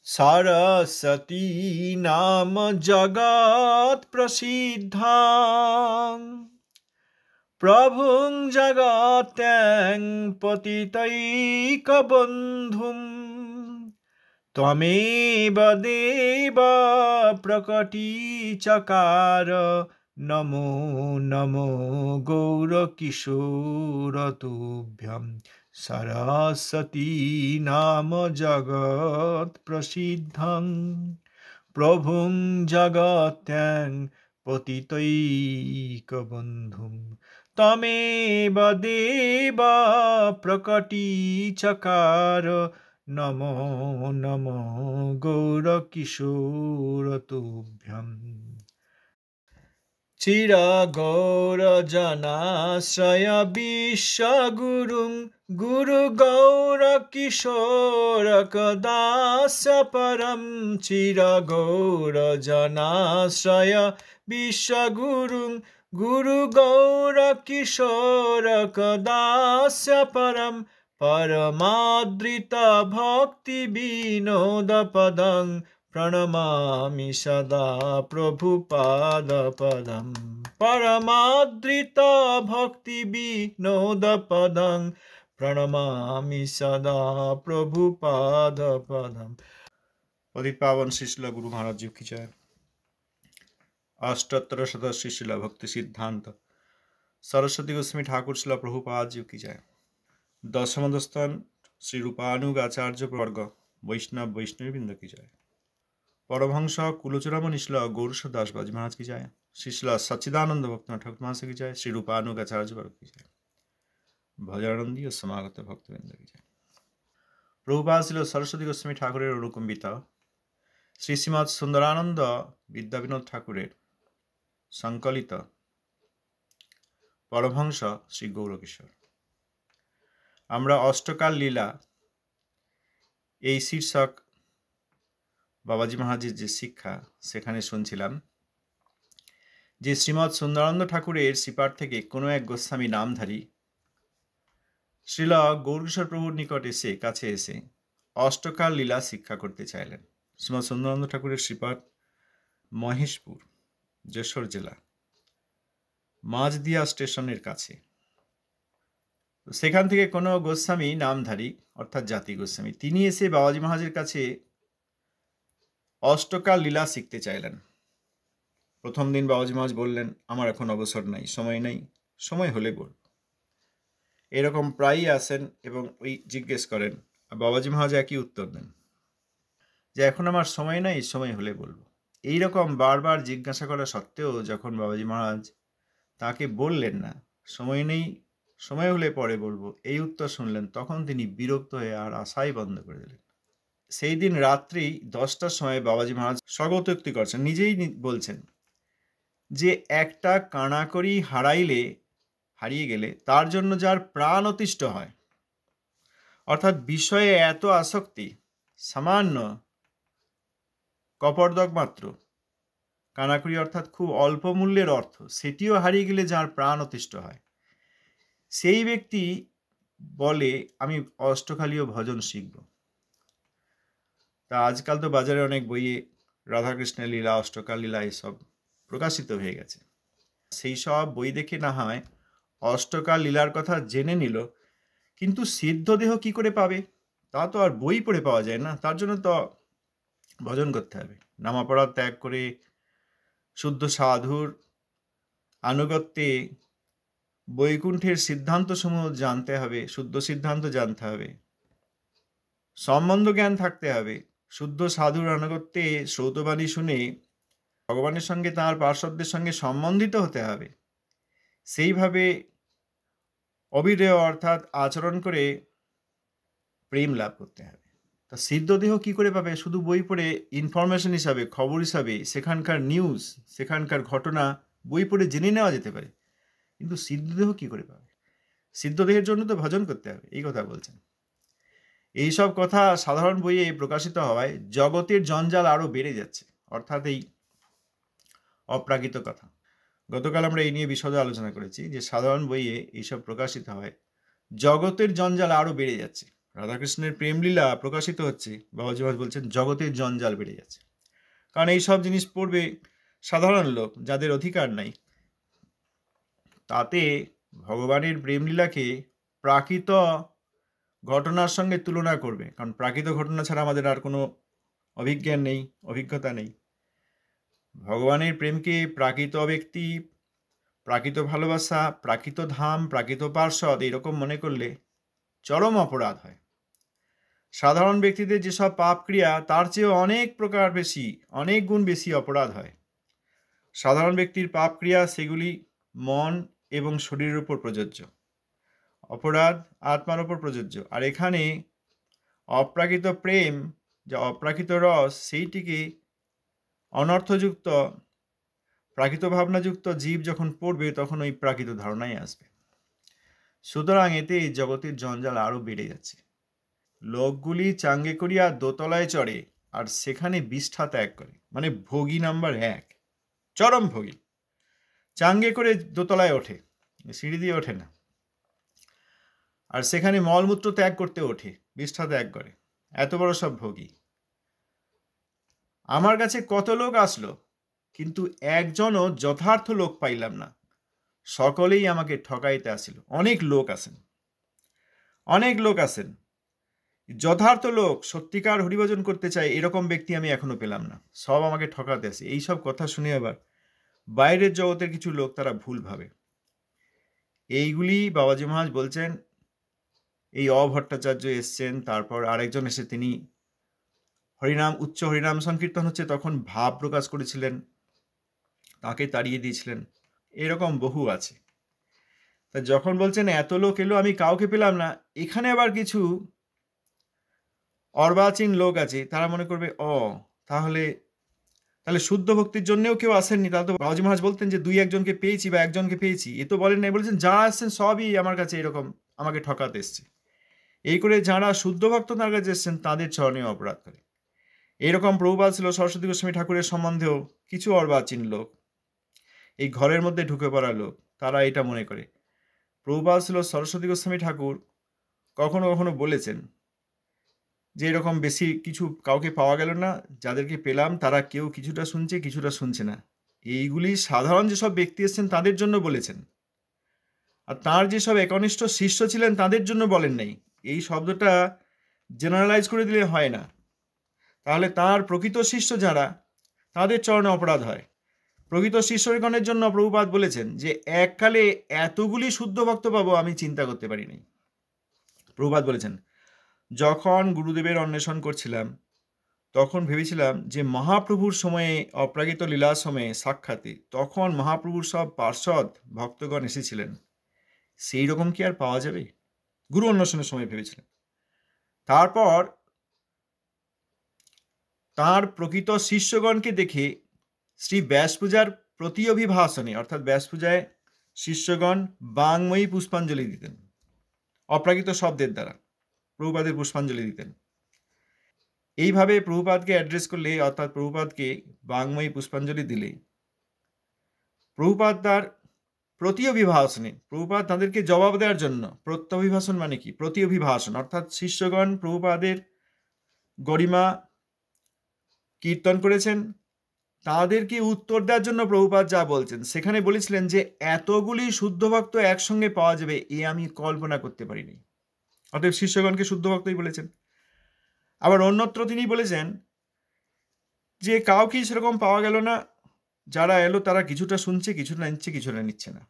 सरस्वती नाम जगत् प्रसिद्धं प्रभुं जगत्यां पतितैकबन्धुं त्वमेव देव प्रकटीचकार नमो नमो गौरकिशोरतुभ्यं सरस्वती नाम जगत् प्रसिद्धं प्रभुं जगत्यां पतितैकबन्धुं तमेव देव प्रकटीचकार नमो नमो गौरकिशोरतुभ्यं चिरगौरजनाश्रय विश्वगुरुं गुरुगौरकिशोरकदास्य परं चिरगौरजनाश्रय विश्वगुरुं गुरुगौरकिशोरकदास्य परं परमादृतभक्तिविनोदपदं प्रणमामि सदा प्रभुपादपदं परमादृतभक्तिविनोदपदं प्रणमामि सदा प्रभुपादपदं। पतित पावन श्री शिला गुरु महाराज जी की जय। अष्टोत्तर शत श्री शिला भक्ति सिद्धांत सरस्वती गोस्वामी ठाकुर शिला प्रभुपाद जी की जय। दशम स्थान श्री रूपानुग आचार्य वर्ग वैष्णव वैष्णववृंद की जय। परमहंस कुलचूड़ामणि शिला गौरश दास बाजी महाराज की जय। श्री शिला सच्चिदानंद भक्तनाथ ठाकुर महाराज की जय। श्री रूपानुग आचार्य वर्ग की जय। भजनानंदी और समागत भक्तवृंद की जय। प्रभुपाद शिला सरस्वती गोस्वामी ठाकुरेर अनुकंपित श्री श्रीमद सुंदरानंद विद्या विनोद ठाकुरेर संकलित परमहंस श्री गौरकिशोर। আমরা অষ্টকাল লীলা এই শীর্ষক বাবাজি মহারাজের যে শিক্ষা সেখানে শুনছিলাম যে শ্রীমৎ সুন্দরানন্দ ঠাকুরের শ্রীপাঠ থেকে কোনো এক গোস্বামী নামধারী শ্রীল গৌরকিশোর প্রভুর নিকট এসে কাছে এসে অষ্টকাল লীলা শিক্ষা করতে চাইলেন। শ্রীমৎ সুন্দরানন্দ ঠাকুরের শ্রীপাঠ মহেশপুর, যশোর জেলা, মাঝদিয়া স্টেশনের কাছে। সেখান থেকে কোনো গোস্বামী নামধারী অর্থাৎ জাতি গোস্বামী তিনি এসে বাবাজি মহারাজের কাছে অষ্টকাল লীলা শিখতে চাইলেন। প্রথম দিন বাবাজি মহারাজ বললেন, আমার এখন অবসর নাই, সময় নাই, সময় হলে বলব। এরকম প্রায়ই আসেন এবং ওই জিজ্ঞেস করেন, আর বাবাজি মহারাজ একই উত্তর দেন যে এখন আমার সময় নাই, সময় হলে বলবো। এইরকম বারবার জিজ্ঞাসা করা সত্ত্বেও যখন বাবাজি মহারাজ তাকে বললেন না, সময় নেই, সময় হলে পরে বলবো, এই উত্তর শুনলেন, তখন তিনি বিরক্ত হয়ে আর আশাই বন্ধ করে দিলেন। সেই দিন রাত্রি 10টার সময় বাবাজি মহারাজ স্বগতোক্তি করছেন, নিজেই বলছেন যে একটা কানাকড়ি হারিয়ে গেলে তার জন্য যার প্রাণ অতিষ্ঠ হয়, অর্থাৎ বিষয়ে এত আসক্তি, সামান্য কপর্দক মাত্র কানাকড়ি অর্থাৎ খুব অল্প মূল্যের অর্থ, সেটিও হারিয়ে গেলে যার প্রাণ অতিষ্ঠ হয়, সেই ব্যক্তি বলে আমি অষ্টকালীয় ভজন শিখব। তা আজকাল তো বাজারে অনেক বইয়ে রাধাকৃষ্ণের লীলা, অষ্টকাল লীলা এসব প্রকাশিত হয়ে গেছে। সেই সব বই দেখে না হয় অষ্টকাল লীলার কথা জেনে নিল, কিন্তু সিদ্ধ দেহ কি করে পাবে? তা তো আর বই পড়ে পাওয়া যায় না। তার জন্য তো ভজন করতে হবে, নামাপড়া ত্যাগ করে শুদ্ধ সাধুর আনুগত্যে বৈকুণ্ঠের সিদ্ধান্ত সমূহ জানতে হবে, শুদ্ধ সিদ্ধান্ত জানতে হবে, সম্বন্ধ জ্ঞান থাকতে হবে, শুদ্ধ সাধুর আনুগত্যে শ্রৌতবাণী শুনে ভগবানের সঙ্গে তাঁর পার্শ্বদের সঙ্গে সম্বন্ধিত হতে হবে, সেইভাবে অবিদেয় অর্থাৎ আচরণ করে প্রেম লাভ করতে হবে। তা সিদ্ধ দেহ কি করে পাবে? শুধু বই পড়ে ইনফরমেশন হিসাবে, খবর হিসাবে, সেখানকার নিউজ, সেখানকার ঘটনা বই পড়ে জেনে নেওয়া যেতে পারে, কিন্তু সিদ্ধদেহ কি করে পাবে? সিদ্ধদেহের জন্য তো ভজন করতে হবে, এই কথা বলছেন। এইসব কথা সাধারণ বইয়ে প্রকাশিত হওয়ায় জগতের জঞ্জাল আরো বেড়ে যাচ্ছে, অর্থাৎ এই অপ্রাকৃত কথা। গতকাল আমরা এই নিয়ে বিশদে আলোচনা করেছি যে সাধারণ বইয়ে এইসব প্রকাশিত হয়, জগতের জঞ্জাল আরো বেড়ে যাচ্ছে, রাধাকৃষ্ণের প্রেমলীলা প্রকাশিত হচ্ছে, বাবাজি মহারাজ বলছেন জগতের জঞ্জাল বেড়ে যাচ্ছে। কারণ এই সব জিনিস পড়বে সাধারণ লোক, যাদের অধিকার নাই। তাতে ভগবানের প্রেমলীলাকে প্রাকৃত ঘটনার সঙ্গে তুলনা করবে, কারণ প্রাকৃত ঘটনা ছাড়া আমাদের আর কোনো অভিজ্ঞান নেই, অভিজ্ঞতা নেই। ভগবানের প্রেমকে প্রাকৃত ব্যক্তি, প্রাকৃত ভালোবাসা, প্রাকৃত ধাম, প্রাকৃত পার্ষদ এরকম মনে করলে চরম অপরাধ হয়। সাধারণ ব্যক্তিদের যেসব পাপ ক্রিয়া তার চেয়েও অনেক প্রকার বেশি, অনেক গুণ বেশি অপরাধ হয়। সাধারণ ব্যক্তির পাপ ক্রিয়া সেগুলি মন এবং শরীরের উপর প্রযোজ্য, অপরাধ আত্মার উপর প্রযোজ্য। আর এখানে অপ্রাকৃত প্রেম, যা অপ্রাকৃত রস, সেইটিকে অনর্থযুক্ত প্রাকৃত ভাবনাযুক্ত জীব যখন পড়বে তখন ওই প্রাকৃত ধারণাই আসবে। সুতরাং এতে জগতের জঞ্জাল আরো বেড়ে যাচ্ছে। লোকগুলি চাঙ্গে করিয়া দোতলায় চড়ে আর সেখানে বিষ্ঠা ত্যাগ করে, মানে ভোগী নাম্বার 1, চরম ভোগী। চাঙ্গে করে দোতলায় ওঠে, সিঁড়ি দিয়ে ওঠে না, আর সেখানে মলমূত্র ত্যাগ করতে ওঠে, বিষ্ঠা ত্যাগ করে। এত বড় সব ভোগী। আমার কাছে কত লোক আসলো, কিন্তু একজনও যথার্থ লোক পাইলাম না, সকলেই আমাকে ঠকাইতে আসিল। অনেক লোক আসেন, অনেক লোক আসেন, যথার্থ লোক সত্যিকার হরিভজন করতে চায় এরকম ব্যক্তি আমি এখনো পেলাম না, সব আমাকে ঠকাতে আসে। এইসব কথা শুনে আবার বাইরের জগতের কিছু লোক তারা ভুল ভাবে। এইগুলি বাবাজি মহারাজ বলছেন। এই অভট্টাচার্য এসছেন, তারপর আরেকজন এসে তিনি হরিনাম, উচ্চ হরিনাম সংকীর্তন হচ্ছে তখন ভাব প্রকাশ করেছিলেন, তাকে তাড়িয়ে দিয়েছিলেন। এরকম বহু আছে। তা যখন বলছেন এত লোক এলো আমি কাউকে পেলাম না, এখানে আবার কিছু অর্বাচীন লোক আছে, তারা মনে করবে তাহলে শুদ্ধ ভক্তির জন্যও কেউ আসেননি। তাহলে তো বাবাজি মহারাজ বলতেন যে 2-1জনকে পেয়েছি বা একজনকে পেয়েছি, এ তো বলেন নাই। বলেছেন যারা আসছেন সবই আমার কাছে এরকম আমাকে ঠকাতে এসছে। এই করে যারা শুদ্ধ ভক্ত তার কাছে এসছেন তাদের চরণে অপরাধ করে। এরকম প্রভুপাদ ছিল সরস্বতী গোস্বামী ঠাকুরের সম্বন্ধেও কিছু অর্বাচীন লোক, এই ঘরের মধ্যে ঢুকে পড়া লোক, তারা এটা মনে করে। প্রভুপাদ ছিল সরস্বতী গোস্বামী ঠাকুর কখনো কখনো বলেছেন যে এরকম বেশি কিছু কাউকে পাওয়া গেল না, যাদেরকে পেলাম তারা কেউ কিছুটা শুনছে কিছুটা শুনছে না। এইগুলি সাধারণ যেসব ব্যক্তি এসছেন তাদের জন্য বলেছেন, আর তার যেসব একনিষ্ঠ শিষ্য ছিলেন তাদের জন্য বলেন নাই। এই শব্দটা জেনারেলাইজ করে দিলে হয় না, তাহলে তার প্রকৃত শিষ্য যারা তাদের চরণে অপরাধ হয়। প্রকৃত শিষ্যগণের জন্য প্রভুপাদ বলেছেন যে এককালে এতগুলি শুদ্ধ ভক্ত পাবো আমি চিন্তা করতে পারিনি। প্রভুপাদ বলেছেন যখন গুরুদেবের অন্বেষণ করছিলাম তখন ভেবেছিলাম যে মহাপ্রভুর সময়ে, অপ্রাকৃত লীলার সময়ে সাক্ষাতে, তখন মহাপ্রভুর সব পার্ষদ ভক্তগণ এসেছিলেন, সেই রকম কি আর পাওয়া যাবে? গুরু অন্বেষণের সময় ভেবেছিলেন। তারপর তার প্রকৃত শিষ্যগণকে দেখে শ্রী ব্যাস পূজার প্রতি অভিভাষণে, অর্থাৎ ব্যাস পূজায় শিষ্যগণ বাংময়ী পুষ্পাঞ্জলি দিতেন, অপ্রাকৃত শব্দের দ্বারা প্রভুপাদের পুষ্পাঞ্জলি দিতেন। এইভাবে প্রভুপাদকে অ্যাড্রেস করলে, অর্থাৎ প্রভুপাদকে বাংময়ী পুষ্পাঞ্জলি দিলে, প্রভুপাদ তার প্রতি অভিভাষণে, প্রভুপাদ তাদেরকে জবাব দেওয়ার জন্য, প্রত্যভিভাষণ মানে কি? প্রতি অভিভাষণ, অর্থাৎ শিষ্যগণ প্রভুপাদের গরিমা কীর্তন করেছেন, তাদেরকে উত্তর দেওয়ার জন্য প্রভুপাদ যা বলছেন সেখানে বলেছিলেন যে এতগুলি শুদ্ধ ভক্ত একসঙ্গে পাওয়া যাবে এ আমি কল্পনা করতে পারিনি। অতএব শিষ্যগণকে শুদ্ধ ভক্তই বলেছেন। আবার অন্যত্র তিনি বলেছেন যে কাউকে সেরকম পাওয়া গেল না, যারা এলো তারা কিছুটা শুনছে, কিছুটা নিচ্ছে, কিছুটা নিচ্ছে না,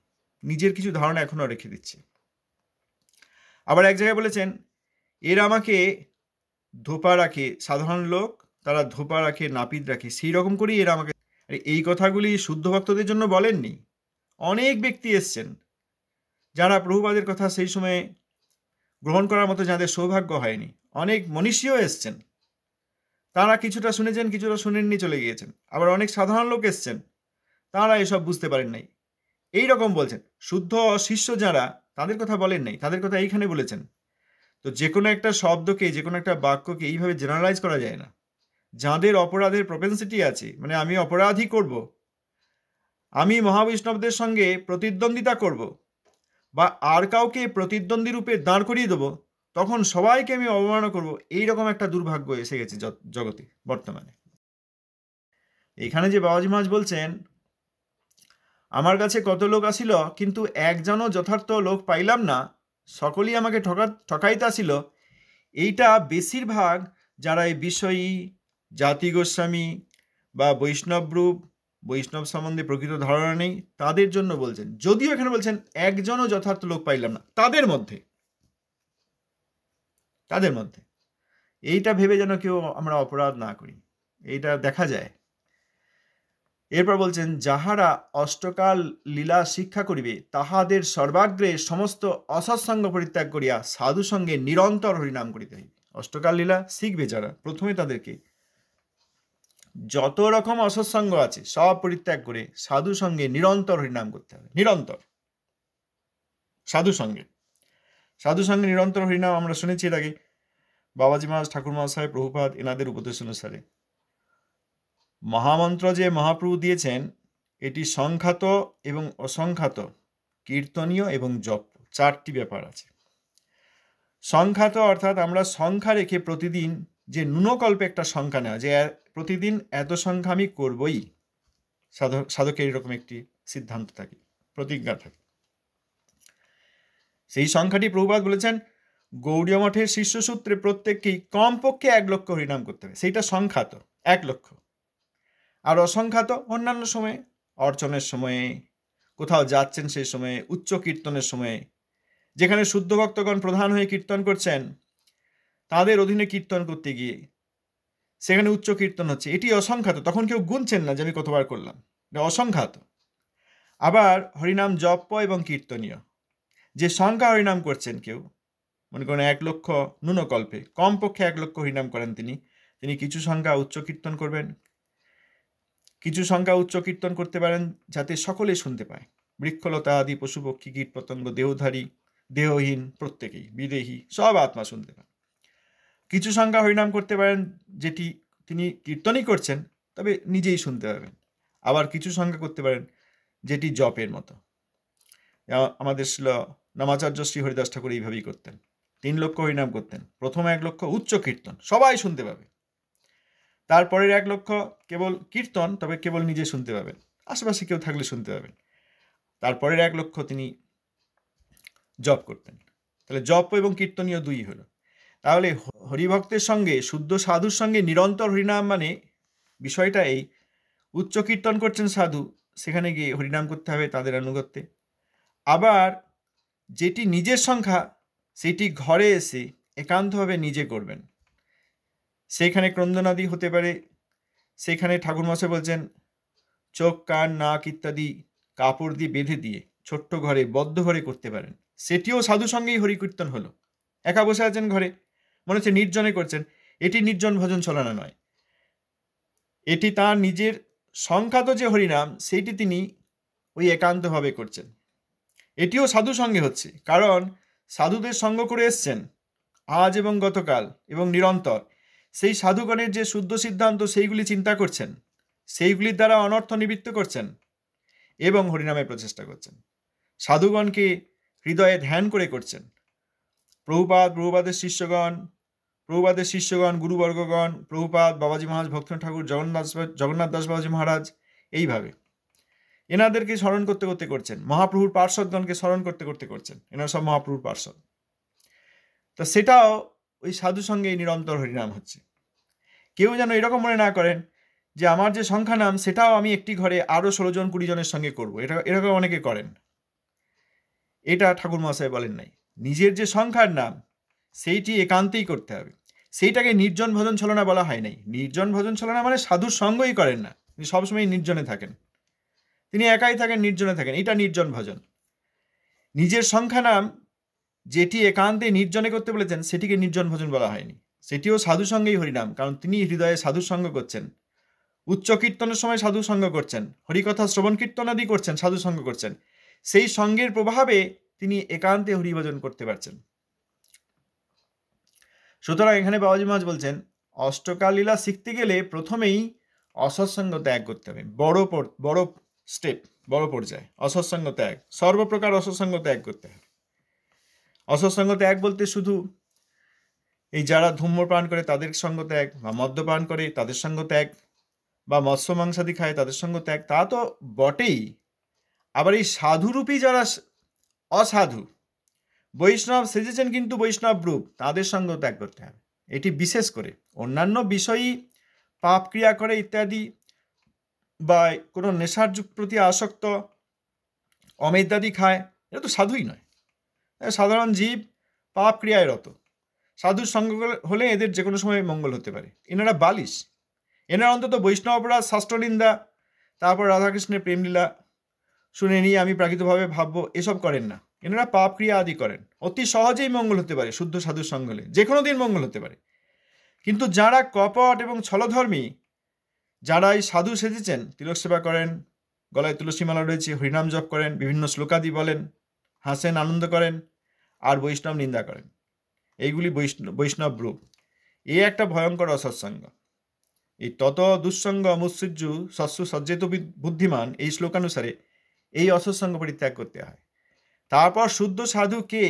নিজের কিছু ধারণা এখনো রেখে দিচ্ছে। আবার এক জায়গায় বলেছেন এরা আমাকে ধোপা রাখে, সাধারণ লোক তারা ধোপা রাখে, নাপিত রাখে, সেই রকম করেই এরা আমাকে। এই কথাগুলি শুদ্ধ ভক্তদের জন্য বলেননি। অনেক ব্যক্তি এসছেন যারা প্রভুপাদের কথা সেই সময়ে গ্রহণ করার মতো যাদের সৌভাগ্য হয়নি। অনেক মনীষীও এসছেন, তারা কিছুটা শুনেছেন, কিছুটা শুনেননি, চলে গিয়েছেন। আবার অনেক সাধারণ লোক এসছেন, তারা এসব বুঝতে পারেন নাই। এই রকম বলছেন। শুদ্ধ শিষ্য যারা, তাদের কথা বলেন নাই, তাদের কথা এইখানে বলেছেন। তো যে কোনো একটা শব্দকে, যে কোনো একটা বাক্যকে এইভাবে জেনারেলাইজ করা যায় না। যাদের অপরাধের প্রপেন্সিটি আছে, মানে আমি অপরাধী করব, আমি মহাবৈষ্ণবদের সঙ্গে প্রতিদ্বন্দ্বিতা করব, বা আর কাউকে প্রতিদ্বন্দ্বী রূপে দাঁড় করিয়ে দেবো, তখন সবাইকে আমি অবমাননা করব, এইরকম একটা দুর্ভাগ্য এসে গেছে জগতে বর্তমানে। এখানে যে বাবাজি মহারাজ বলছেন, আমার কাছে কত লোক আসিল, কিন্তু একজনও যথার্থ লোক পাইলাম না, সকলেই আমাকে ঠকাইতে আসিল, এইটা বেশিরভাগ যারা এই বিষয়ী, জাতি গোস্বামী বা বৈষ্ণবরূপ, বৈষ্ণব সম্বন্ধে প্রকৃত ধারণা নেই, তাদের জন্য বলছেন। যদিও এখানে বলছেন একজনও যথার্থ লোক পাইলাম না, তাদের মধ্যে এইটা ভেবে যেন কেউ আমরা অপরাধ না করি, এইটা দেখা যায়। এরপর বলছেন, যাহারা অষ্টকাল লীলা শিক্ষা করিবে, তাহাদের সর্বাগ্রে সমস্ত অসৎসঙ্গ পরিত্যাগ করিয়া সাধু সঙ্গে নিরন্তর হরিনাম করিতে হইবে। অষ্টকাল লীলা শিখবে যারা, প্রথমে তাদেরকে যত রকম অসৎসঙ্গ আছে সব পরিত্যাগ করে সাধু সঙ্গে নিরন্তর হরিনাম করতে হবে। নিরন্তর সাধু সঙ্গে নিরন্তর হরিনাম আমরা শুনেছি এর আগে, বাবাজি মহারাজ, ঠাকুর মহাশয়, প্রভুপাদ, এনাদের উপদেশ অনুসারে মহামন্ত্র যে মহাপ্রভু দিয়েছেন, এটি সংখ্যাত এবং অসংখ্যাত, কীর্তনীয় এবং জপ, চারটি ব্যাপার আছে। সংখ্যাত অর্থাৎ আমরা সংখ্যা রেখে প্রতিদিন যে ন্যূনকল্পে একটা সংখ্যা নেওয়া, যে প্রতিদিন এত সংখ্যা আমি করবই, সাধকের এরকম একটি সিদ্ধান্ত থাকে, প্রতিজ্ঞা থাকে। সেই সংখ্যাটি প্রভুপাদ বলেছেন গৌড়ীয় মঠের শিষ্যসূত্রে প্রত্যেককেই কমপক্ষে 1 লক্ষ হরিনাম করতে হবে, সেইটা সংখ্যাত 1 লক্ষ। আর অসংখ্যাত অন্যান্য সময়ে, অর্চনের সময়ে, কোথাও যাচ্ছেন সেই সময়ে, উচ্চ কীর্তনের সময়ে, যেখানে শুদ্ধ ভক্তগণ প্রধান হয়ে কীর্তন করছেন, তাদের অধীনে কীর্তন করতে গিয়ে সেখানে উচ্চ কীর্তন হচ্ছে, এটি অসংখ্যাত। তখন কেউ গুনছেন না যে আমি কতবার করলাম, অসংখ্যাত। আবার হরিনাম জপ এবং কীর্তনীয়, যে সংখ্যা হরিনাম করছেন কেউ, মনে করেন 1 লক্ষ ন্যূনকল্পে, কমপক্ষে 1 লক্ষ হরিনাম করেন তিনি কিছু সংখ্যা উচ্চ কীর্তন করবেন, কিছু সংখ্যা উচ্চ কীর্তন করতে পারেন যাতে সকলে শুনতে পায়, বৃক্ষলতা আদি পশু পক্ষী কীট পতঙ্গ দেহধারী দেহহীন প্রত্যেকেই, বিদেহী সব আত্মা শুনতে পায়। কিছু সংখ্যা হরিনাম করতে পারেন যেটি তিনি কীর্তনই করছেন তবে নিজেই শুনতে পাবেন। আবার কিছু সংখ্যা করতে পারেন যেটি জপের মতো। আমাদের নামাচার্য শ্রী হরিদাস ঠাকুর এইভাবেই করতেন, 3 লক্ষ হরিনাম করতেন। প্রথম 1 লক্ষ উচ্চ কীর্তন, সবাই শুনতে পাবে। তারপরের 1 লক্ষ কেবল কীর্তন, তবে কেবল নিজে শুনতে পাবেন, আশেপাশে কেউ থাকলে শুনতে পাবেন। তারপরের 1 লক্ষ তিনি জপ করতেন। তাহলে জপ এবং কীর্তনীয় 2 হলো। তাহলে হরিভক্তের সঙ্গে, শুদ্ধ সাধুর সঙ্গে নিরন্তর হরিনাম মানে বিষয়টা এই, উচ্চ কীর্তন করছেন সাধু, সেখানে গিয়ে হরিনাম করতে হবে তাদের আনুগত্যে। আবার যেটি নিজের সংখ্যা, সেটি ঘরে এসে একান্তভাবে নিজে করবেন। সেইখানে ক্রন্দনাদি হতে পারে, সেখানে ঠাকুরমশাই বলছেন চোখ, কান, নাক ইত্যাদি কাপড় দিয়ে বেঁধে দিয়ে ছোট্ট ঘরে, বদ্ধ ঘরে করতে পারেন। সেটিও সাধু সঙ্গেই হরিকীর্তন হলো। একা বসে আছেন ঘরে, মনে হচ্ছে নির্জনে করছেন, এটি নির্জন ভজন চলনা নয়, এটি তার নিজের সংখ্যাত যে হরিনাম, সেইটি তিনি ওই একান্তভাবে করছেন। এটিও সাধু সঙ্গে হচ্ছে, কারণ সাধুদের সঙ্গ করে এসছেন আজ এবং গতকাল এবং নিরন্তর। সেই সাধুগণের যে শুদ্ধ সিদ্ধান্ত, সেইগুলি চিন্তা করছেন, সেইগুলির দ্বারা অনর্থ নিবৃত্ত করছেন এবং হরিনামের প্রচেষ্টা করছেন। সাধুগণকে হৃদয়ে ধ্যান করে করছেন। প্রভুপাদের শিষ্যগণ, গুরুবর্গগণ, প্রভুপাদ, বাবাজি মহারাজ, ভক্তনাথ ঠাকুর, জগন্নাথ দাস বাবাজি মহারাজ, এইভাবে এনাদেরকে স্মরণ করতে করতে করছেন। মহাপ্রভুর পার্ষদগণকে স্মরণ করতে করতে করছেন, এনারা সব মহাপ্রভুর পার্ষদ। তা সেটাও ওই সাধু সঙ্গে নিরন্তর হরিনাম হচ্ছে। কেউ যেন এরকম মনে না করেন যে আমার যে সংখ্যা নাম, সেটাও আমি একটি ঘরে আরও 16 জন 20 জনের সঙ্গে করবো, এরকম অনেকে করেন। এটা ঠাকুর মহাশয় বলেন নাই। নিজের যে সংখ্যার নাম, সেইটি একান্তেই করতে হবে। সেইটাকে নির্জন ভজন ছলনা বলা হয় নাই। নির্জন ভজন ছলনা মানে সাধুর সঙ্গই করেন না, তিনি সবসময় নির্জনে থাকেন, তিনি একাই থাকেন, নির্জনে থাকেন, এটা নির্জন ভজন। নিজের সংখ্যা নাম যেটি একান্তে নির্জনে করতে বলেছেন, সেটিকে নির্জন ভজন বলা হয়নি, সেটিও সাধু সঙ্গেই হরিনাম, কারণ তিনি হৃদয়ে সাধুর সঙ্গ করছেন। উচ্চ কীর্তনের সময় সাধু সঙ্গ করছেন, হরিকথা শ্রবণ কীর্তন আদি করছেন, সাধু সঙ্গ করছেন। সেই সঙ্গের প্রভাবে তিনি একান্তে হরিভজন করতে পারছেন। সুতরাং এখানে বাবাজি মহারাজ বলছেন, অষ্টকাল লীলা শিখতে গেলে প্রথমেই অসৎসঙ্গ ত্যাগ করতে হবে। বড় স্টেপ, বড় পর্যায়ে অসৎসঙ্গ ত্যাগ, সর্বপ্রকার অসৎসঙ্গ ত্যাগ করতে হবে। অসৎসঙ্গ ত্যাগ বলতে শুধু এই যারা ধূম্রপান করে তাদের সঙ্গ ত্যাগ, বা মদ্যপান করে তাদের সঙ্গ ত্যাগ, বা মৎস্য মাংসাদি খায় তাদের সঙ্গ ত্যাগ, তা তো বটেই। আবার এই সাধুরূপী যারা অসাধু, বৈষ্ণব সেজেছেন কিন্তু বৈষ্ণব রূপ, তাদের সঙ্গ ত্যাগ করতে হবে। এটি বিশেষ করে অন্যান্য বিষয়ই পাপ ক্রিয়া করে ইত্যাদি, বা কোনো নেশার প্রতি আসক্ত, অমেদ্যাদি খায়, এটা তো সাধুই নয়, সাধারণ জীব পাপ ক্রিয়ায় রত। সাধুর সঙ্গ হলে এদের যে কোনো সময় মঙ্গল হতে পারে। এনারা বালিশ, এনারা অন্তত বৈষ্ণব অপরাধ, শাস্ত্রনিন্দা, তারপর রাধাকৃষ্ণের প্রেমলীলা শুনে নিয়ে আমি প্রাকৃতভাবে ভাববো, এসব করেন না। এনারা পাপ ক্রিয়া আদি করেন। অতি সহজেই মঙ্গল হতে পারে শুদ্ধ সাধুর সঙ্গ হলে, যে কোনো দিন মঙ্গল হতে পারে। কিন্তু যারা কপট এবং ছলধর্মী, যারা এই সাধু সেজেছেন, তিলক সেবা করেন, গলায় তুলসীমালা রয়েছে, হরিনাম জপ করেন, বিভিন্ন শ্লোকাদি বলেন, হাসেন, আনন্দ করেন, আর বৈষ্ণব নিন্দা করেন, এইগুলি বৈষ্ণব রূপ। এ একটা ভয়ঙ্কর অসৎসঙ্গ। এই তত দুঃসঙ্গ মুৎসৃজ্জু শস্য সজ্জেত বুদ্ধিমান, এই শ্লোকানুসারে এই অসৎসঙ্গ পরিত্যাগ করতে হয়। তারপর শুদ্ধ সাধু কে,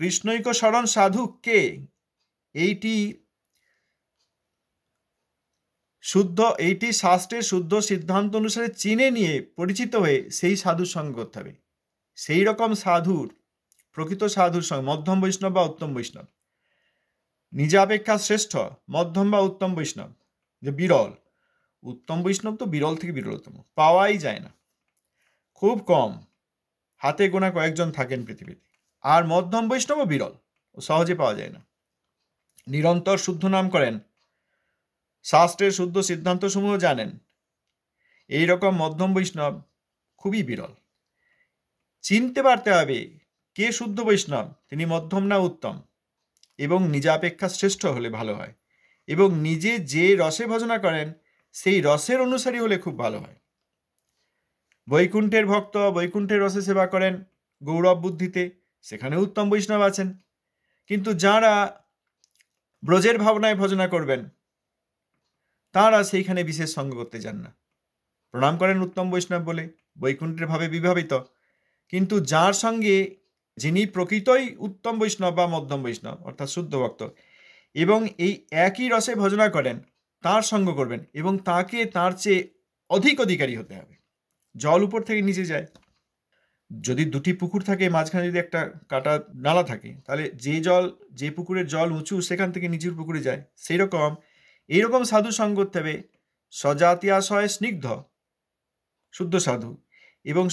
কৃষ্ণৈক শরণ সাধু কে, এইটি শাস্ত্রের শুদ্ধ সিদ্ধান্ত অনুসারে চিনে নিয়ে পরিচিত হয়ে সেই সাধুর সঙ্গ করতে হবে। সেই রকম সাধুর, প্রকৃত সাধুর সঙ্গ, মধ্যম বৈষ্ণব বা উত্তম বৈষ্ণব, নিজাপেক্ষা শ্রেষ্ঠ মধ্যম বা উত্তম বৈষ্ণব, যে বিরল। উত্তম বৈষ্ণব তো বিরল থেকে বিরলতম, পাওয়াই যায় না, খুব কম, হাতে গোনা কয়েকজন থাকেন পৃথিবীতে। আর মধ্যম বৈষ্ণবও বিরল, ও সহজে পাওয়া যায় না। নিরন্তর শুদ্ধ নাম করেন, শাস্ত্রের শুদ্ধ সিদ্ধান্ত সমূহ জানেন, এই রকম মধ্যম বৈষ্ণব খুবই বিরল। চিনতে পারতে হবে কে শুদ্ধ বৈষ্ণব, তিনি মধ্যম না উত্তম, এবং নিজাপেক্ষা শ্রেষ্ঠ হলে ভালো হয়, এবং নিজে যে রসে ভজনা করেন সেই রসের অনুসারী হলে খুব ভালো হয়। বৈকুণ্ঠের ভক্ত বৈকুণ্ঠের রসে সেবা করেন গৌরব বুদ্ধিতে, সেখানে উত্তম বৈষ্ণব আছেন। কিন্তু যারা ব্রজের ভাবনায় ভজনা করবেন, তারা সেইখানে বিশেষ সঙ্গ করতে যান না, প্রণাম করেন উত্তম বৈষ্ণব বলে, বৈকুণ্ঠের ভাবে বিভাবিত। কিন্তু যার সঙ্গে, যিনি প্রকৃতই উত্তম বৈষ্ণব বা মধ্যম বৈষ্ণব অর্থাৎ শুদ্ধ ভক্ত, এবং এই একই রসে ভজনা করেন, তার সঙ্গ করবেন, এবং তাকে তার চেয়ে অধিক অধিকারী হতে হবে। জল উপর থেকে নিচে যায়, যদি দুটি পুকুর থাকে, মাঝখানে যদি একটা কাটা নালা থাকে, তাহলে যে পুকুরের জল উঁচু, সেখান থেকে নিচের পুকুরে যায়। সেই রকম এইরকম সাধু সঙ্গ করতে হবে, স্বজাতীয়াশয় স্নিগ্ধ শুদ্ধ সাধু, এবং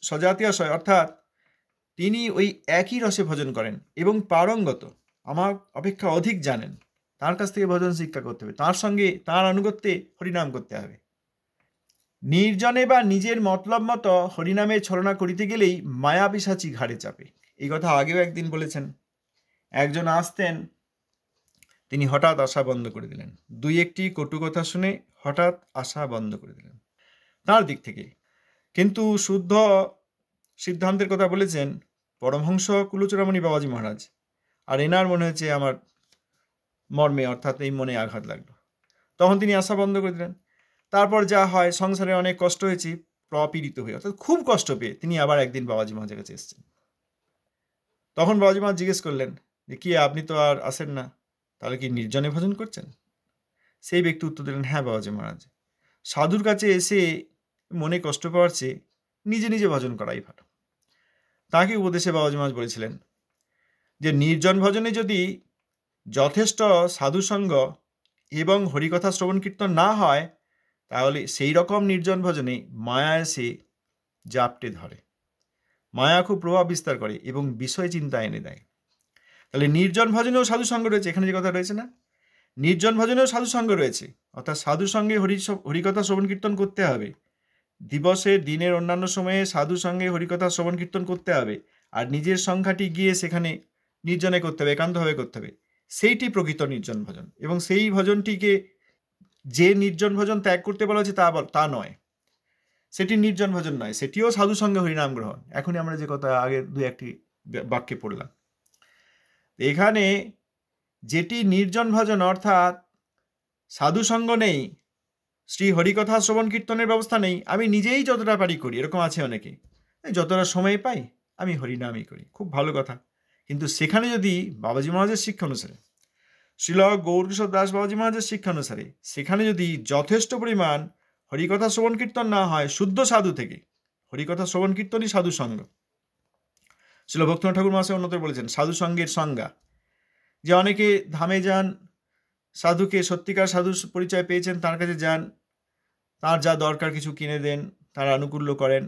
স্বজাতীয়াশয় অর্থাৎ তিনি ওই একই রসে ভজন করেন এবং পারঙ্গত, আমার অপেক্ষা অধিক জানেন, তার কাছ থেকে ভজন শিক্ষা করতে হবে, তার সঙ্গে তার আনুগত্যে হরিনাম করতে হবে। নির্জনে বা নিজের মতলব মতো হরিনামে ছলনা করিতে গেলেই মায়া পিশাচি ঘাড়ে চাপে। এই কথা আগেও একদিন বলেছেন। একজন আসতেন, তিনি হঠাৎ আসা বন্ধ করে দিলেন, দুই একটি কটু কথা শুনে হঠাৎ আসা বন্ধ করে দিলেন তার দিক থেকে। কিন্তু শুদ্ধ সিদ্ধান্তের কথা বলেছেন পরমহংস কুলচূড়ামণি বাবাজি মহারাজ, আর এনার মনে হয়েছে আমার মর্মে, অর্থাৎ এই মনে আঘাত লাগলো, তখন তিনি আসা বন্ধ করে দিলেন। তারপর যা হয়, সংসারে অনেক কষ্ট হয়েছে, প্রপীড়িত হয়ে, অর্থাৎ খুব কষ্ট পেয়ে তিনি আবার একদিন বাবাজি মহারাজের কাছে এসেছেন। তখন বাবাজি মহারাজ জিজ্ঞেস করলেন যে কি, আপনি তো আর আসেন না, তাহলে কি নির্জনে ভজন করছেন? সেই ব্যক্তি উত্তর দিলেন, হ্যাঁ বাবাজি মহারাজ, সাধুর কাছে এসে মনে কষ্ট পাওয়ার চেয়ে নিজে নিজে ভজন করাই ভালো। তাকে উপদেশে বাবাজি মহারাজ বলেছিলেন যে নির্জন ভজনে যদি যথেষ্ট সাধুসঙ্গ এবং হরিকথা শ্রবণ কীর্তন না হয়, তাহলে সেই রকম নির্জন ভজনে মায়া এসে জাপটে ধরে, মায়া খুব প্রভাব বিস্তার করে এবং বিষয় চিন্তা এনে দেয়। তাহলে নির্জন ভজনেও সাধুসঙ্গ রয়েছে, এখানে যে কথা রয়েছে না, নির্জন ভজনেও সাধুসঙ্গ রয়েছে, অর্থাৎ সাধুর সঙ্গে হরিকথা শ্রবণ কীর্তন করতে হবে। দিবসে দিনের অন্যান্য সময়ে সাধুর সঙ্গে হরিকথা শ্রবণ কীর্তন করতে হবে, আর নিজের সংখ্যাটি গিয়ে সেখানে নির্জনে করতে হবে, একান্তভাবে করতে হবে। সেইটি প্রকৃত নির্জন ভজন, এবং সেই ভজনটিকে যে নির্জন ভজন ত্যাগ করতে বলা হচ্ছে তা নয়, সেটি নির্জন ভজন নয়, সেটিও সাধু সঙ্গে হরিনাম গ্রহণ। এখনই আমরা যে কথা আগে দু একটি বাক্যে পড়লাম, এখানে যেটি নির্জন ভজন অর্থাৎ সাধু সঙ্গ নেই, শ্রী হরিকথা শ্রবণ কীর্তনের ব্যবস্থা নেই, আমি নিজেই যতটা পারি করি, এরকম আছে অনেকে, যতটা সময় পাই আমি হরিনামই করি, খুব ভালো কথা। কিন্তু সেখানে যদি বাবাজি মহারাজের শিক্ষা অনুসারে, শ্রীল গৌরকিশোর দাস বাবাজি মহারাজের শিক্ষা অনুসারে সেখানে যদি যথেষ্ট পরিমাণ হরিকথা শ্রবণ কীর্তন না হয় শুদ্ধ সাধু থেকে, হরিকথা শ্রবণ কীর্তনই সাধু সঙ্গ। শ্রীল ভক্তিনাথ ঠাকুর মহাশয় অন্যতর বলেছেন সাধু সঙ্গের সংজ্ঞা, যে অনেকে ধামে যান, সাধুকে সত্যিকার সাধু পরিচয় পেয়েছেন, তার কাছে যান, তার যা দরকার কিছু কিনে দেন, তার আনুকূল্য করেন,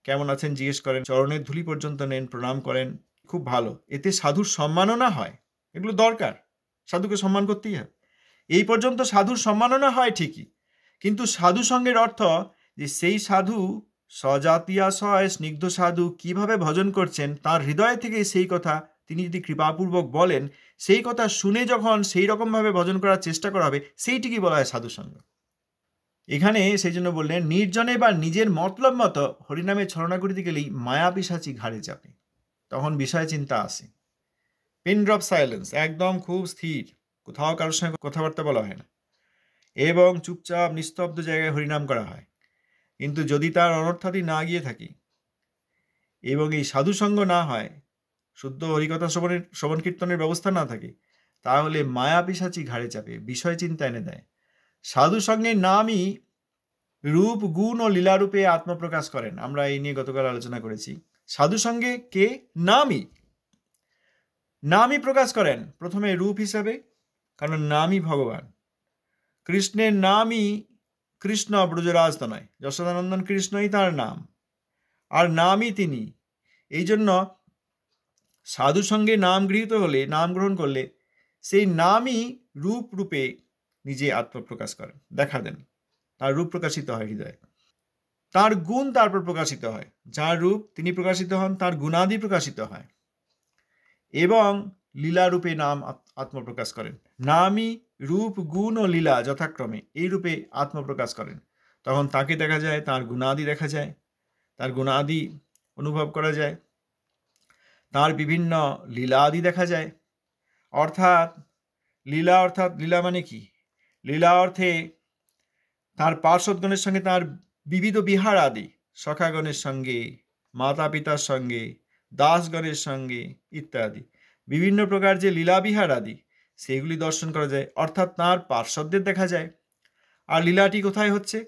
কেমন আছেন জিজ্ঞেস করেন, চরণের ধুলি পর্যন্ত নেন, প্রণাম করেন, খুব ভালো, এতে সাধুর সম্মাননা হয়, এগুলো দরকার, সাধুকে সম্মান করতেই হবে। এই পর্যন্ত সাধুর সম্মাননা হয় ঠিকই, কিন্তু সাধু সঙ্গের অর্থ যে সেই সাধু স্বজাতীয়াশয় স্নিগ্ধ সাধু কিভাবে ভজন করছেন, তার হৃদয় থেকে সেই কথা তিনি যদি কৃপাপূর্বক বলেন, সেই কথা শুনে যখন সেই রকমভাবে ভজন করার চেষ্টা করা হবে, সেইটিকে বলা হয় সাধু সঙ্গ। এখানে সেই জন্য বললেন নির্জনে বা নিজের মতলব মতো হরিনামে ছলনা করিতে গেলেই মায়া পিশাচি ঘাড়ে চাপে, তখন বিষয় চিন্তা আসে। পিন ড্রপ সাইলেন্স, একদম খুব স্থির, কোথাও কারোর সঙ্গে কথাবার্তা বলা হয় না, এবং চুপচাপ নিস্তব্ধ জায়গায় হরিনাম করা হয়। কিন্তু যদি তার অনর্থাদি না গিয়ে থাকি এবং এই সাধুসঙ্গ না হয়, শুদ্ধ হরিকথা শ্রবণ কীর্তনের ব্যবস্থা না থাকে, তাহলে মায়া পিশাচি ঘাড়ে চাপে, বিষয় চিন্তা এনে দেয়। সাধু সঙ্গের নামই রূপ গুণ ও লীলারূপে আত্মপ্রকাশ করেন। আমরা এই নিয়ে গতকাল আলোচনা করেছি। সাধু সঙ্গে কে নামই প্রকাশ করেন, প্রথমে রূপ হিসাবে, কারণ নামই ভগবান। কৃষ্ণের নামই কৃষ্ণ, ব্রজরাজ তো নয়, যশোদানন্দন কৃষ্ণই তার নাম, আর নামই তিনি। এই জন্য সাধু সঙ্গে নাম গৃহীত হলে, নাম গ্রহণ করলে সেই নামই রূপ রূপে নিজে আত্মপ্রকাশ করেন, দেখা দেন, তার রূপ প্রকাশিত হয় হৃদয়ে, তার গুণ তারপর প্রকাশিত হয়, যার রূপ তিনি প্রকাশিত হন, তার গুণাদি প্রকাশিত হয়, এবং লীলা রূপে নাম আত্মপ্রকাশ করেন। নামই রূপ গুণ ও লীলা যথাক্রমে এই রূপে আত্মপ্রকাশ করেন। তখন তাকে দেখা যায়, তার গুণাদি দেখা যায়, তার গুণাদি অনুভব করা যায়, তার বিভিন্ন লীলা আদি দেখা যায়। অর্থাৎ লীলা মানে কি? লীলা অর্থে তার পার্শ্বদগণের সঙ্গে তার বিবিধ বিহার আদি, সখাগণের সঙ্গে, মাতা পিতার সঙ্গে, দাসগণের সঙ্গে ইত্যাদি বিভিন্ন প্রকার যে লীলা বিহার আদি, সেগুলি দর্শন করা যায়, অর্থাৎ তার পার্শ্বদের দেখা যায়। আর লীলাটি কোথায় হচ্ছে?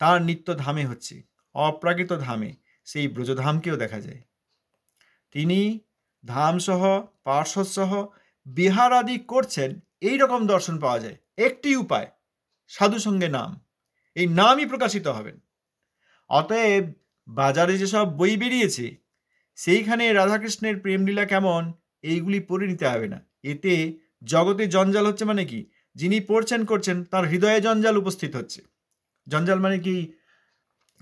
তার নিত্য ধামে হচ্ছে, অপ্রাকৃত ধামে, সেই ব্রজধামকেও দেখা যায়। তিনি ধামসহ পার্শ্বসহ বিহার আদি করছেন, এই রকম দর্শন পাওয়া যায়। একটি উপায়, সাধু সঙ্গে নাম, এই নামই প্রকাশিত হবেন। অতএব বাজারে যেসব বই বেরিয়েছে, সেইখানে রাধাকৃষ্ণের প্রেমলীলা কেমন, এইগুলি পড়ে নিতে হবে না। এতে জগতে জঞ্জাল হচ্ছে মানে কি? যিনি পড়ছেন করছেন, তার হৃদয়ে জঞ্জাল উপস্থিত হচ্ছে। জঞ্জাল মানে কি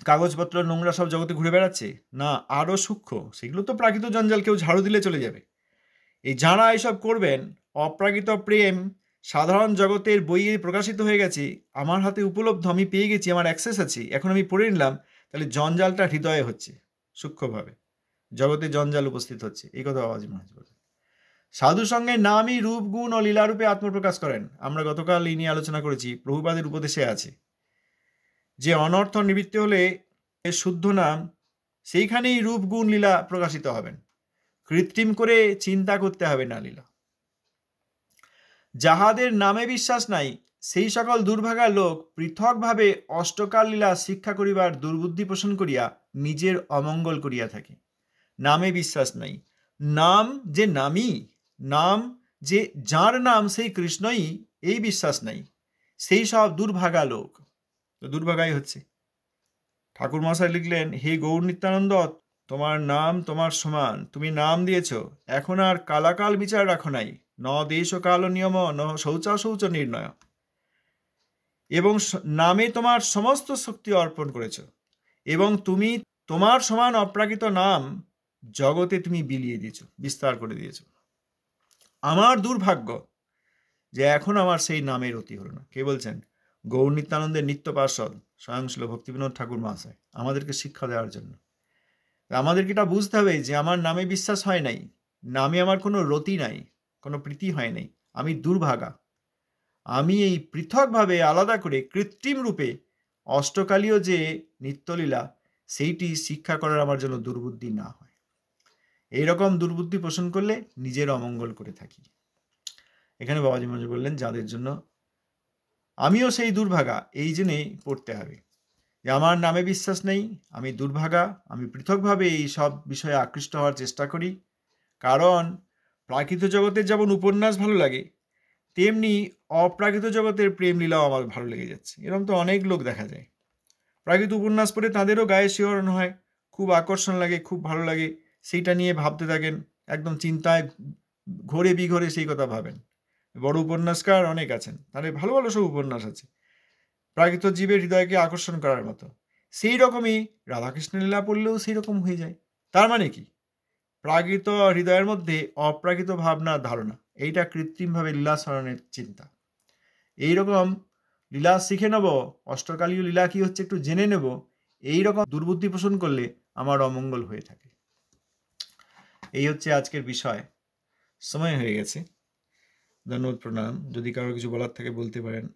কাগজপত্র নোংরা সব জগতে ঘুরে বেড়াচ্ছে? না, আরও সূক্ষ্ম, সেগুলো তো প্রাকৃত জঞ্জাল, কেউ ঝাড়ু দিলে চলে যাবে। এই যারা এইসব করবেন, অপ্রাকৃত প্রেম সাধারণ জগতের বইয়ে প্রকাশিত হয়ে গেছে, আমার হাতে উপলব্ধ, আমি পেয়ে গেছি, আমার অ্যাক্সেস আছে, এখন আমি পড়ে নিলাম, তাহলে জঞ্জালটা হৃদয়ে হচ্ছে, সূক্ষ্মভাবে জগতে জঞ্জাল উপস্থিত হচ্ছে। এই কথা বাবাজি মহারাজ বলেন। সাধু সঙ্গে নামই রূপ গুণ ও লীলারূপে আত্মপ্রকাশ করেন। আমরা গতকাল এই নিয়ে আলোচনা করেছি, প্রভুপাদের উপদেশে আছে যে অনর্থ নিবৃত্তি হলে শুদ্ধ নাম, সেইখানেই রূপ গুণ লীলা প্রকাশিত হবেন, কৃত্রিম করে চিন্তা করতে হবে না লীলা। যাহাদের নামে বিশ্বাস নাই, সেই সকল দুর্ভাগা লোক পৃথকভাবে অষ্টকাল লীলা শিক্ষা করিবার দুর্বুদ্ধি পোষণ করিয়া নিজের অমঙ্গল করিয়া থাকে। নামে বিশ্বাস নাই, নাম যে নামই, নাম যে যার নাম সেই কৃষ্ণই, এই বিশ্বাস নাই, সেই সব দুর্ভাগা লোক। তো দুর্ভাগাই হচ্ছে। ঠাকুর মহাশয় লিখলেন, হে গৌর নিত্যানন্দ, তোমার নাম তোমার সমান, তুমি নাম দিয়েছ, এখন আর কালাকাল বিচার রাখো নাই, ন দেশ ও কাল নিয়ম, ন শৌচ নির্ণয়, এবং নামে তোমার সমস্ত শক্তি অর্পণ করেছ, এবং তুমি তোমার সমান অপ্রাকৃত নাম জগতে তুমি বিলিয়ে দিয়েছ, বিস্তার করে দিয়েছ। আমার দুর্ভাগ্য যে এখন আমার সেই নামের অতি হলো না। কে বলছেন? গৌর নিত্যানন্দের নিত্য পার্ষদ স্বয়ং শ্রীল ভক্তিবিনোদ ঠাকুর মহাশয়, আমাদেরকে শিক্ষা দেওয়ার জন্য। আমাদেরকে এটা বুঝতে হবে যে আমার নামে বিশ্বাস হয় নাই, নামে আমার কোনো রতি নাই, কোনো প্রীতি হয় নাই, আমি দুর্ভাগা। আমি এই পৃথকভাবে আলাদা করে কৃত্রিম রূপে অষ্টকালীয় যে নিত্যলীলা, সেইটি শিক্ষা করার আমার জন্য দুর্বুদ্ধি না হয়। এইরকম দুর্বুদ্ধি পোষণ করলে নিজের অমঙ্গল করে থাকি। এখানে বাবাজি মহারাজ বললেন, যাদের জন্য আমিও সেই দুর্ভাগা, এই জন্যেই পড়তে হবে যে আমার নামে বিশ্বাস নেই, আমি দুর্ভাগা, আমি পৃথকভাবে এই সব বিষয়ে আকৃষ্ট হওয়ার চেষ্টা করি। কারণ প্রাকৃত জগতের যেমন উপন্যাস ভালো লাগে, তেমনি অপ্রাকৃত জগতের প্রেম লীলাও আমার ভালো লেগে যাচ্ছে। এরকম তো অনেক লোক দেখা যায়, প্রাকৃত উপন্যাস পড়ে তাঁদেরও গায়ে শিহরণ হয়, খুব আকর্ষণ লাগে, খুব ভালো লাগে, সেইটা নিয়ে ভাবতে থাকেন, একদম চিন্তায় ঘোরে বিঘোরে সেই কথা ভাবেন। বড় উপন্যাসকার অনেক আছেন, তাদের ভালো ভালো সব উপন্যাস আছে প্রাকৃত জীবের হৃদয়কে আকর্ষণ করার মতো। সেই রকমই রাধাকৃষ্ণ লীলা পড়লেও সেই রকম হয়ে যায়। তার মানে কি, প্রাকৃত হৃদয়ের মধ্যে অপ্রাকৃত ভাবনার ধারণা, এইটা কৃত্রিমভাবে লীলা স্মরণের চিন্তা। এইরকম লীলা শিখে নেব, অষ্টকালীয় লীলা কি হচ্ছে একটু জেনে নেব, এইরকম দুর্বুদ্ধি পোষণ করলে আমার অমঙ্গল হয়ে থাকে। এই হচ্ছে আজকের বিষয়। সময় হয়ে গেছে। ধন্যবাদ, প্রণাম। যদি কারো কিছু বলার থাকে বলতে পারেন।